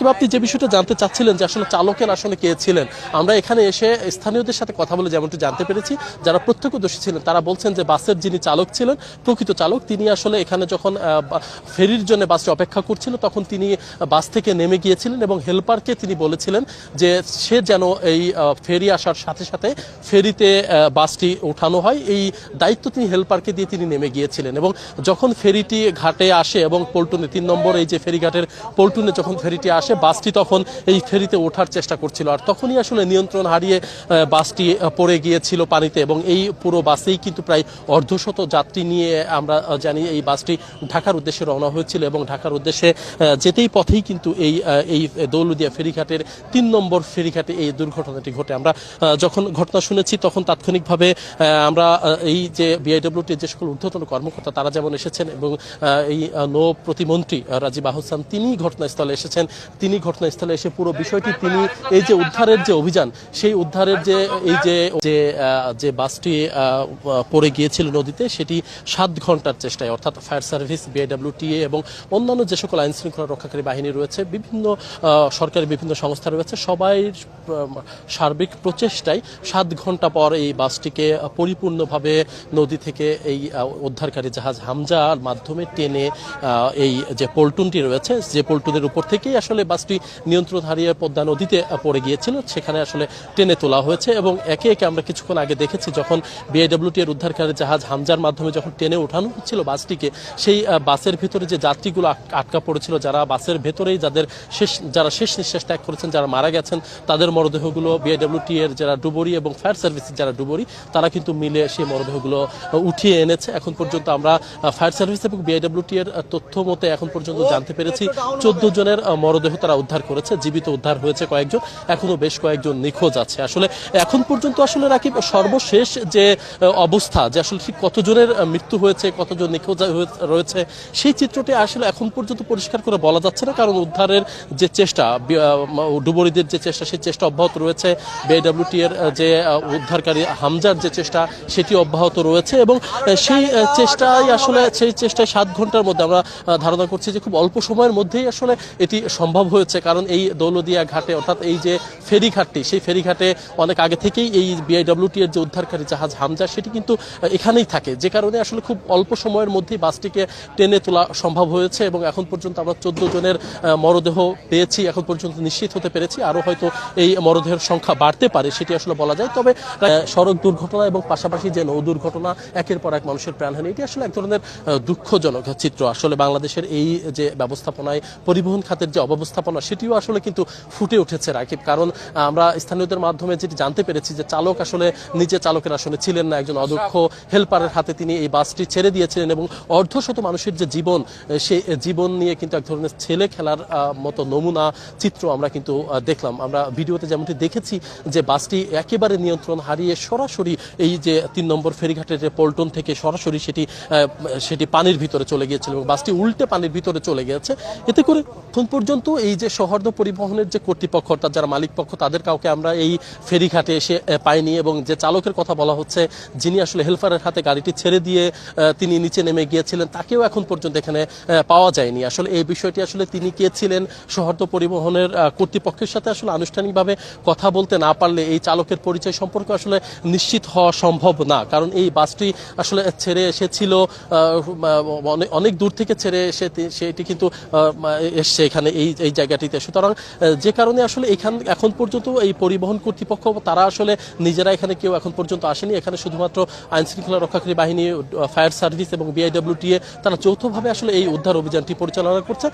রাকিব, আপনি যে বিষয়টা জানতে চাচ্ছিলেন যে আসলে চালকের আসলে কে ছিলেন, আমরা এখানে এসে স্থানীয়দের সাথে কথা বলে যেমনটি জানতে পেরেছি, যারা প্রত্যক্ষদর্শী ছিলেন তারা বলছেন যে বাসের যিনি চালক ছিলেন, প্রকৃত চালক, তিনি আসলে এখানে যখন ফেরির জন্য বাসটি অপেক্ষা করছিল তখন তিনি বাস থেকে নেমে গিয়েছিলেন এবং হেল্পারকে তিনি বলেছিলেন যে সে যেন এই ফেরি আসার সাথে সাথে ফেরিতে বাসটি ওঠানো হয়, এই দায়িত্ব তিনি হেল্পারকে দিয়ে তিনি নেমে গিয়েছিলেন। এবং যখন ফেরিটি ঘাটে আসে এবং পল্টনে 3 নম্বর এই যে ফেরিঘাটের পল্টনে যখন ফেরিটি আসে, বাসটি তখন এই ফেরিতে ওঠার চেষ্টা করছিল, আর তখনই আসলে নিয়ন্ত্রণ হারিয়ে বাসটি পড়ে গিয়েছিল পানিতে। এবং এই পুরো বাসেই কিন্তু প্রায় অর্ধশত যাত্রী নিয়ে আমরা জানি এই বাসটি ঢাকার উদ্দেশ্যে রওনা হয়েছিল এবং ঢাকার উদ্দেশ্যে যেতেই পথেই কিন্তু এই দৌলতদিয়া ফেরিঘাটের 3 নম্বর ফেরিঘাটে এই দুর্ঘটনাটি ঘটে। আমরা যখন ঘটনা শুনেছি তখন তাৎক্ষণিকভাবে আমরা এই যে বিআইডব্লিউটির যে সকল ঊর্ধ্বতন কর্মকর্তা তারা যেমন এসেছেন এবং এই নৌ প্রতিমন্ত্রী রাজীব আহসান তিনি ঘটনাস্থলে এসেছেন, তিনি ঘটনাস্থলে এসে পুরো বিষয়টি তিনি এই যে উদ্ধারের যে অভিযান, সেই উদ্ধারের যে এই যে বাসটি পড়ে গিয়েছিল নদীতে, সেটি 7 ঘন্টার চেষ্টায়, অর্থাৎ ফায়ার সার্ভিস, বিআইডব্লিউটিএ এবং অন্যান্য যে সকল আইন শৃঙ্খলা রক্ষাকারী বাহিনী রয়েছে, বিভিন্ন সরকারি বিভিন্ন সংস্থা রয়েছে, সবাই সার্বিক প্রচেষ্টায় 7 ঘন্টা পর এই বাসটিকে পরিপূর্ণভাবে নদী থেকে এই উদ্ধারকারী জাহাজ হামজার মাধ্যমে টেনে এই যে পল্টনটি রয়েছে, যে পল্টনের উপর থেকেই আসলে বাসটি নিয়ন্ত্রণ হারিয়ে পদ্মা নদীতে পড়ে গিয়েছিল, সেখানে আসলে টেনে তোলা হয়েছে। এবং একে একে আমরা কিছুক্ষণ আগে দেখেছি যখন বিআইডব্লিউটি এর উদ্ধারকারী জাহাজ হামজার মাধ্যমে যখন টেনে ওঠানো হচ্ছিল বাসটিকে, সেই বাসের ভিতরে যে যাত্রীগুলো আটকা পড়েছিল, যারা বাসের ভেতরেই যারা শেষ নিঃশ্বাস ত্যাগ করেছেন, যারা মারা গেছেন, তাদের মরদেহগুলো বিআইডব্লিউটি এর যারা ডুবুরি এবং ফায়ার সার্ভিসের যারা ডুবুরি তারা কিন্তু মিলে সেই মরদেহগুলো উঠিয়ে এনেছে। এখন পর্যন্ত আমরা ফায়ার সার্ভিস এবং বিআইডব্লিউটি এর তথ্য মতে এখন পর্যন্ত জানতে পেরেছি 14 জনের মরদেহ তারা উদ্ধার করেছে, জীবিত উদ্ধার হয়েছে কয়েকজন, এখনো বেশ কয়েকজন নিখোঁজ আছে। আসলে এখন পর্যন্ত আসলে রাকিব সর্বশেষ যে অবস্থা, যে আসলে ঠিক কতজনের মৃত্যু হয়েছে, কতজন নিখোঁজ রয়েছে, সেই চিত্রটি আসলে এখন পর্যন্ত পরিষ্কার করে বলা যাচ্ছে না, কারণ উদ্ধারের যে চেষ্টা, ডুবুরিদের যে চেষ্টা, সেই চেষ্টা অব্যাহত রয়েছে। বিআইডব্লিউটি এর যে উদ্ধারকারী হামজার যে চেষ্টা, সেটি অব্যাহত রয়েছে এবং সেই চেষ্টায় 7 ঘন্টার মধ্যে আমরা ধারণা করছি যে খুব অল্প সময়ের মধ্যেই আসলে এটি সম্ভব হয়েছে। কারণ এই দৌলতদিয়া ঘাটে, অর্থাৎ এই যে ফেরিঘাটটি, সেই ফেরিঘাটে অনেক আগে থেকেই এই বিআইডব্লিউটি এর যে উদ্ধারকারী জাহাজ হামজা সেটি কিন্তু এখানেই থাকে, যে কারণে আসলে খুব অল্প সময়ের মধ্যেই বাসটিকে টেনে তোলা সম্ভব হয়েছে। এবং এখন পর্যন্ত আমরা 14 জনের মরদেহ পেয়েছি, এখন পর্যন্ত নিশ্চিত হতে পেরেছি। আরও হয়তো এই মরদেহের সংখ্যা বাড়তে পারে, সেটি আসলে বলা যায়। তবে সড়ক দুর্ঘটনা এবং পাশাপাশি যে নৌ দুর্ঘটনা, একের পর এক মানুষের প্রাণহানি, এটি আসলে এক ধরনের দুঃখজনক চিত্র। আসলে বাংলাদেশের এই যে ব্যবস্থাপনায়, পরিবহন খাতের যে অব্যবস্থাপনা, সেটিও আসলে কিন্তু ফুটে উঠেছে রাকিব। কারণ আমরা স্থানীয়দের মাধ্যমে যেটি জানতে পেরেছি যে চালক আসলে নিজে চালকের আসলে ছিলেন না, একজন অদক্ষ হেল্পারের হাতে তিনি এই বাসটি ছেড়ে দিয়েছিলেন এবং অর্ধশত মানুষের যে জীবন, সেই জীবন নিয়ে কিন্তু এক ধরনের ছেলে খেলার মতো নমুনা চিত্র আমরা কিন্তু দেখলাম। আমরা ভিডিওতে যেমনটি দেখেছি যে বাসটি একেবারে নিয়ন্ত্রণ হারিয়ে সরাসরি এই যে 3 নম্বর ফেরিঘাটের যে পল্টন থেকে সরাসরি সেটি পানির ভিতরে চলে গিয়েছিল এবং বাসটি উল্টে পানির ভিতরে চলে গিয়েছে। এতে করে এখন পর্যন্ত এই যে সৌহার্দ্য পরিবহনের যে কর্তৃপক্ষ, অর্থাৎ যারা মালিক পক্ষ, তাদের কাউকে আমরা এই ফেরিঘাটে এসে পাইনি। এবং যে চালকের কথা বলা হচ্ছে, যিনি আসলে হেল্পারের হাতে গাড়িটি ছেড়ে দিয়ে তিনি নিচে নেমে গিয়েছিলেন, তাকেও এখন পর্যন্ত এখানে পাওয়া যায়নি। আসলে এই বিষয়টি আসলে তিনি কে ছিলেন, সৌহার্দ্য পরিবহনের কর্তৃপক্ষের সাথে আসলে আনুষ্ঠানিকভাবে কথা বলতে না পারলে এই চালকের পরিচয় সম্পর্কে আসলে নিশ্চিত হওয়া সম্ভব না। কারণ এই বাসটি আসলে ছেড়ে এসেছিল অনেক দূর থেকে, ছেড়ে এসে সেটি কিন্তু এসছে এখানে এই জায়গাটিতে। সুতরাং যে কারণে আসলে এখন পর্যন্ত এই পরিবহন কর্তৃপক্ষ তারা আসলে নিজেরা এখানে কেউ এখন পর্যন্ত আসেনি। এখানে শুধুমাত্র আইন শৃঙ্খলা রক্ষাকারী বাহিনী, ফায়ার সার্ভিস এবং বিআইডব্লিউটিএ তারা যৌথভাবে আসলে এই উদ্ধার অভিযানটি পরিচালনা করছে।